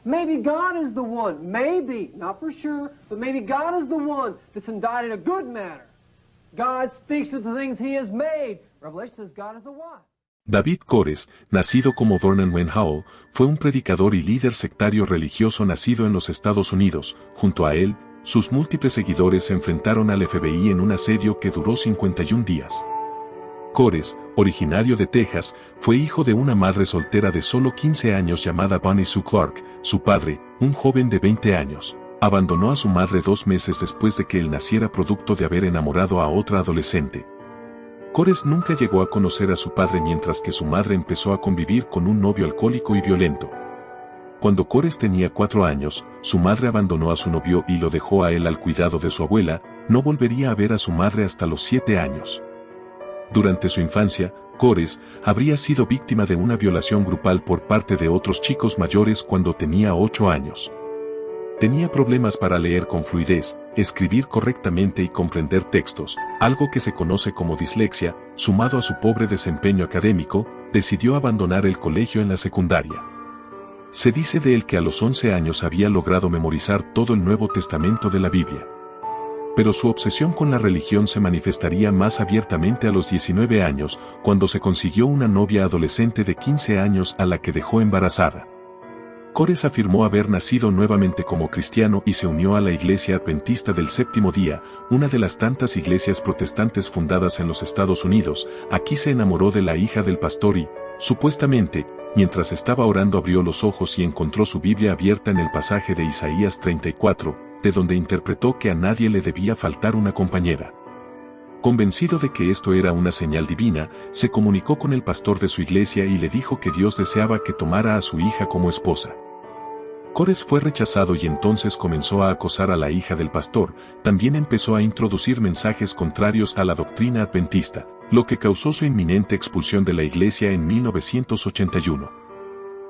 Maybe God is the one. Maybe, not for sure, but maybe God is the one that's indicted a good matter. God speaks of the things He has made. Revelation says God is a what? David Koresh, nacido como Vernon Wayne Howell, fue un predicador y líder sectario religioso nacido en los Estados Unidos. Junto a él, sus múltiples seguidores se enfrentaron al FBI en un asedio que duró 51 días. Koresh, originario de Texas, fue hijo de una madre soltera de solo 15 años llamada Bonnie Sue Clark. Su padre, un joven de 20 años, abandonó a su madre 2 meses después de que él naciera producto de haber enamorado a otra adolescente. Koresh nunca llegó a conocer a su padre mientras que su madre empezó a convivir con un novio alcohólico y violento. Cuando Koresh tenía 4 años, su madre abandonó a su novio y lo dejó a él al cuidado de su abuela. No volvería a ver a su madre hasta los 7 años. Durante su infancia, Koresh habría sido víctima de una violación grupal por parte de otros chicos mayores cuando tenía 8 años. Tenía problemas para leer con fluidez, escribir correctamente y comprender textos, algo que se conoce como dislexia. Sumado a su pobre desempeño académico, decidió abandonar el colegio en la secundaria. Se dice de él que a los 11 años había logrado memorizar todo el Nuevo Testamento de la Biblia. Pero su obsesión con la religión se manifestaría más abiertamente a los 19 años, cuando se consiguió una novia adolescente de 15 años a la que dejó embarazada. Koresh afirmó haber nacido nuevamente como cristiano y se unió a la Iglesia Adventista del Séptimo Día, una de las tantas iglesias protestantes fundadas en los Estados Unidos. Aquí se enamoró de la hija del pastor y, supuestamente, mientras estaba orando abrió los ojos y encontró su Biblia abierta en el pasaje de Isaías 34, de donde interpretó que a nadie le debía faltar una compañera. Convencido de que esto era una señal divina, se comunicó con el pastor de su iglesia y le dijo que Dios deseaba que tomara a su hija como esposa. Koresh fue rechazado y entonces comenzó a acosar a la hija del pastor. También empezó a introducir mensajes contrarios a la doctrina adventista, lo que causó su inminente expulsión de la iglesia en 1981.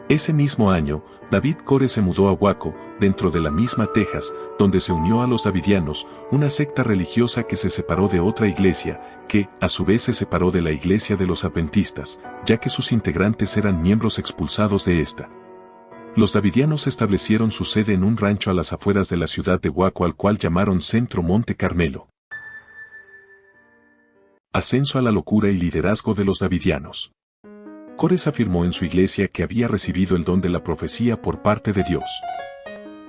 Ese mismo año, David Koresh se mudó a Waco, dentro de la misma Texas, donde se unió a los Davidianos, una secta religiosa que se separó de otra iglesia, que, a su vez se separó de la iglesia de los adventistas, ya que sus integrantes eran miembros expulsados de esta. Los Davidianos establecieron su sede en un rancho a las afueras de la ciudad de Waco al cual llamaron Centro Monte Carmelo. Ascenso a la locura y liderazgo de los Davidianos. Koresh afirmó en su iglesia que había recibido el don de la profecía por parte de Dios.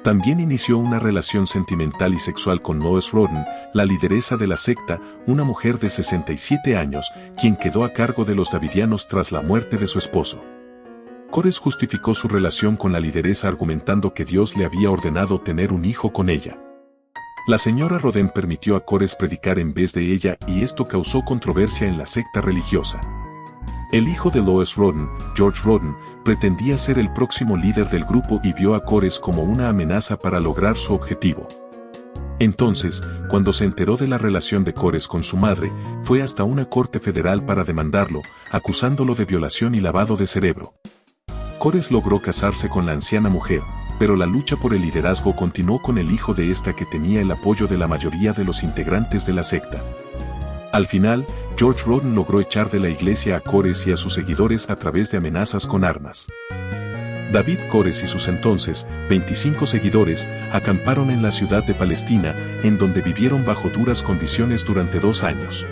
También inició una relación sentimental y sexual con Lois Rodden, la lideresa de la secta, una mujer de 67 años, quien quedó a cargo de los Davidianos tras la muerte de su esposo. Koresh justificó su relación con la lideresa argumentando que Dios le había ordenado tener un hijo con ella. La señora Rodden permitió a Koresh predicar en vez de ella y esto causó controversia en la secta religiosa. El hijo de Lois Rodden, George Rodden, pretendía ser el próximo líder del grupo y vio a Koresh como una amenaza para lograr su objetivo. Entonces, cuando se enteró de la relación de Koresh con su madre, fue hasta una corte federal para demandarlo, acusándolo de violación y lavado de cerebro. Koresh logró casarse con la anciana mujer, pero la lucha por el liderazgo continuó con el hijo de esta que tenía el apoyo de la mayoría de los integrantes de la secta. Al final, George Rodden logró echar de la iglesia a Koresh y a sus seguidores a través de amenazas con armas. David Koresh y sus entonces 25 seguidores acamparon en la ciudad de Palestina, en donde vivieron bajo duras condiciones durante 2 años.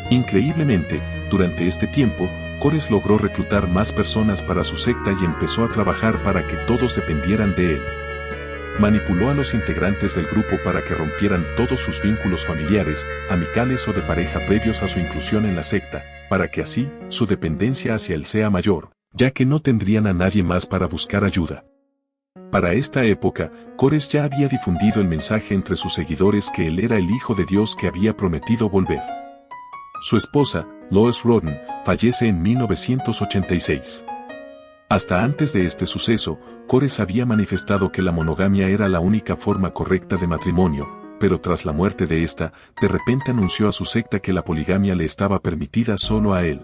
Increíblemente, durante este tiempo, Koresh logró reclutar más personas para su secta y empezó a trabajar para que todos dependieran de él. Manipuló a los integrantes del grupo para que rompieran todos sus vínculos familiares, amicales o de pareja previos a su inclusión en la secta, para que así, su dependencia hacia él sea mayor, ya que no tendrían a nadie más para buscar ayuda. Para esta época, Koresh ya había difundido el mensaje entre sus seguidores que él era el Hijo de Dios que había prometido volver. Su esposa, Lois Rodden, fallece en 1986. Hasta antes de este suceso, Koresh había manifestado que la monogamia era la única forma correcta de matrimonio, pero tras la muerte de esta, de repente anunció a su secta que la poligamia le estaba permitida solo a él.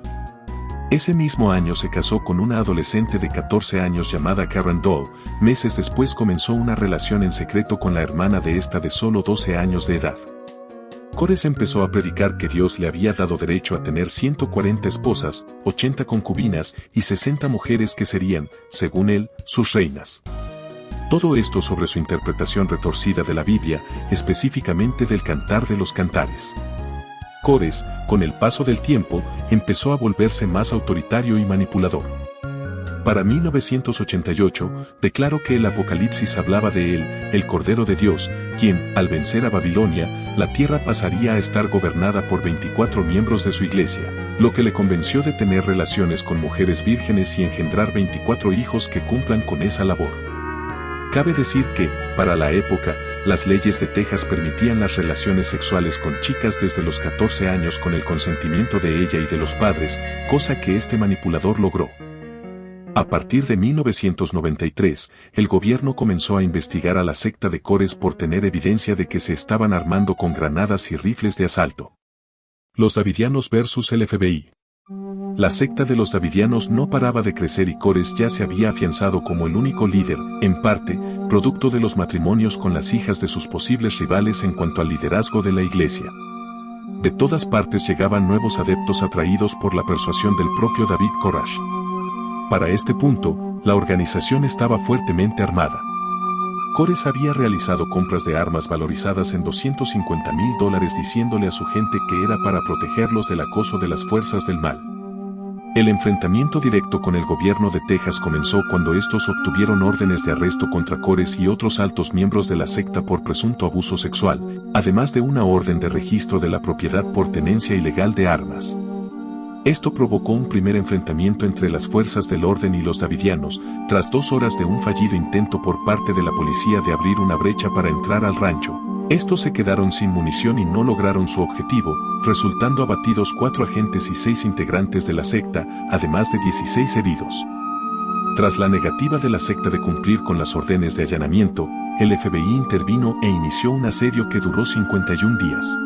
Ese mismo año se casó con una adolescente de 14 años llamada Karen Doe. Meses después comenzó una relación en secreto con la hermana de esta de solo 12 años de edad. Cores empezó a predicar que Dios le había dado derecho a tener 140 esposas, 80 concubinas y 60 mujeres que serían, según él, sus reinas. Todo esto sobre su interpretación retorcida de la Biblia, específicamente del Cantar de los Cantares. Cores, con el paso del tiempo, empezó a volverse más autoritario y manipulador. Para 1988, declaró que el Apocalipsis hablaba de él, el Cordero de Dios, quien, al vencer a Babilonia, la tierra pasaría a estar gobernada por 24 miembros de su iglesia, lo que le convenció de tener relaciones con mujeres vírgenes y engendrar 24 hijos que cumplan con esa labor. Cabe decir que, para la época, las leyes de Texas permitían las relaciones sexuales con chicas desde los 14 años con el consentimiento de ella y de los padres, cosa que este manipulador logró. A partir de 1993, el gobierno comenzó a investigar a la secta de Cores por tener evidencia de que se estaban armando con granadas y rifles de asalto. Los Davidianos versus el FBI. La secta de los Davidianos no paraba de crecer y Cores ya se había afianzado como el único líder, en parte, producto de los matrimonios con las hijas de sus posibles rivales en cuanto al liderazgo de la iglesia. De todas partes llegaban nuevos adeptos atraídos por la persuasión del propio David Koresh. Para este punto, la organización estaba fuertemente armada. Cores había realizado compras de armas valorizadas en $250,000 diciéndole a su gente que era para protegerlos del acoso de las fuerzas del mal. El enfrentamiento directo con el gobierno de Texas comenzó cuando estos obtuvieron órdenes de arresto contra Cores y otros altos miembros de la secta por presunto abuso sexual, además de una orden de registro de la propiedad por tenencia ilegal de armas. Esto provocó un primer enfrentamiento entre las fuerzas del orden y los davidianos, tras 2 horas de un fallido intento por parte de la policía de abrir una brecha para entrar al rancho. Estos se quedaron sin munición y no lograron su objetivo, resultando abatidos 4 agentes y 6 integrantes de la secta, además de 16 heridos. Tras la negativa de la secta de cumplir con las órdenes de allanamiento, el FBI intervino e inició un asedio que duró 51 días.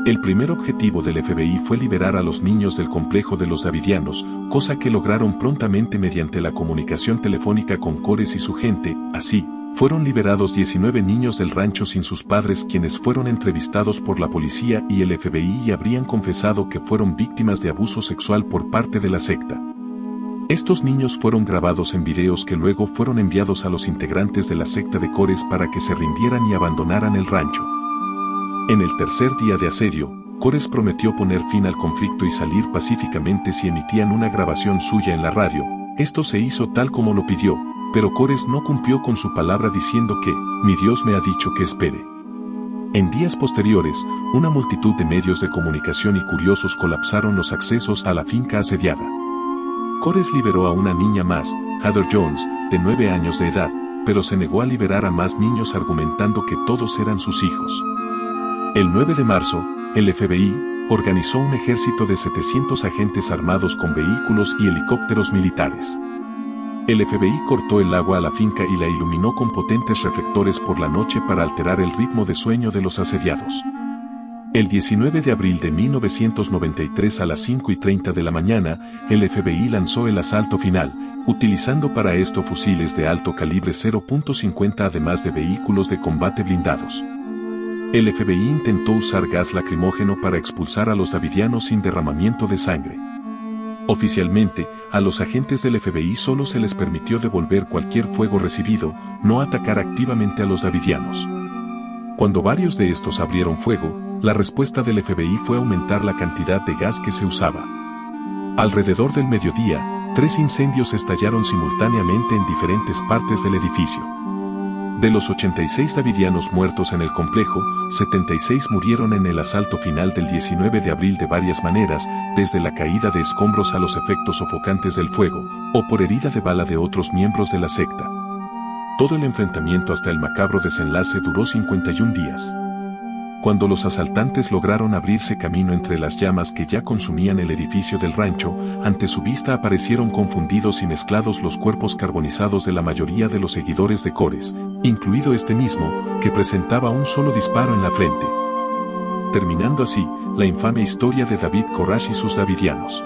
El primer objetivo del FBI fue liberar a los niños del complejo de los Davidianos, cosa que lograron prontamente mediante la comunicación telefónica con Cores y su gente. Así, fueron liberados 19 niños del rancho sin sus padres, quienes fueron entrevistados por la policía y el FBI y habrían confesado que fueron víctimas de abuso sexual por parte de la secta. Estos niños fueron grabados en videos que luego fueron enviados a los integrantes de la secta de Cores para que se rindieran y abandonaran el rancho. En el tercer día de asedio, Cores prometió poner fin al conflicto y salir pacíficamente si emitían una grabación suya en la radio. Esto se hizo tal como lo pidió, pero Cores no cumplió con su palabra diciendo que, mi Dios me ha dicho que espere. En días posteriores, una multitud de medios de comunicación y curiosos colapsaron los accesos a la finca asediada. Cores liberó a una niña más, Heather Jones, de 9 años de edad, pero se negó a liberar a más niños argumentando que todos eran sus hijos. El 9 de marzo, el FBI organizó un ejército de 700 agentes armados con vehículos y helicópteros militares. El FBI cortó el agua a la finca y la iluminó con potentes reflectores por la noche para alterar el ritmo de sueño de los asediados. El 19 de abril de 1993 a las 5:30 de la mañana, el FBI lanzó el asalto final, utilizando para esto fusiles de alto calibre .50 además de vehículos de combate blindados. El FBI intentó usar gas lacrimógeno para expulsar a los davidianos sin derramamiento de sangre. Oficialmente, a los agentes del FBI solo se les permitió devolver cualquier fuego recibido, no atacar activamente a los davidianos. Cuando varios de estos abrieron fuego, la respuesta del FBI fue aumentar la cantidad de gas que se usaba. Alrededor del mediodía, 3 incendios estallaron simultáneamente en diferentes partes del edificio. De los 86 davidianos muertos en el complejo, 76 murieron en el asalto final del 19 de abril de varias maneras, desde la caída de escombros a los efectos sofocantes del fuego, o por herida de bala de otros miembros de la secta. Todo el enfrentamiento hasta el macabro desenlace duró 51 días. Cuando los asaltantes lograron abrirse camino entre las llamas que ya consumían el edificio del rancho, ante su vista aparecieron confundidos y mezclados los cuerpos carbonizados de la mayoría de los seguidores de Cores, incluido este mismo, que presentaba un solo disparo en la frente. Terminando así, la infame historia de David Koresh y sus davidianos.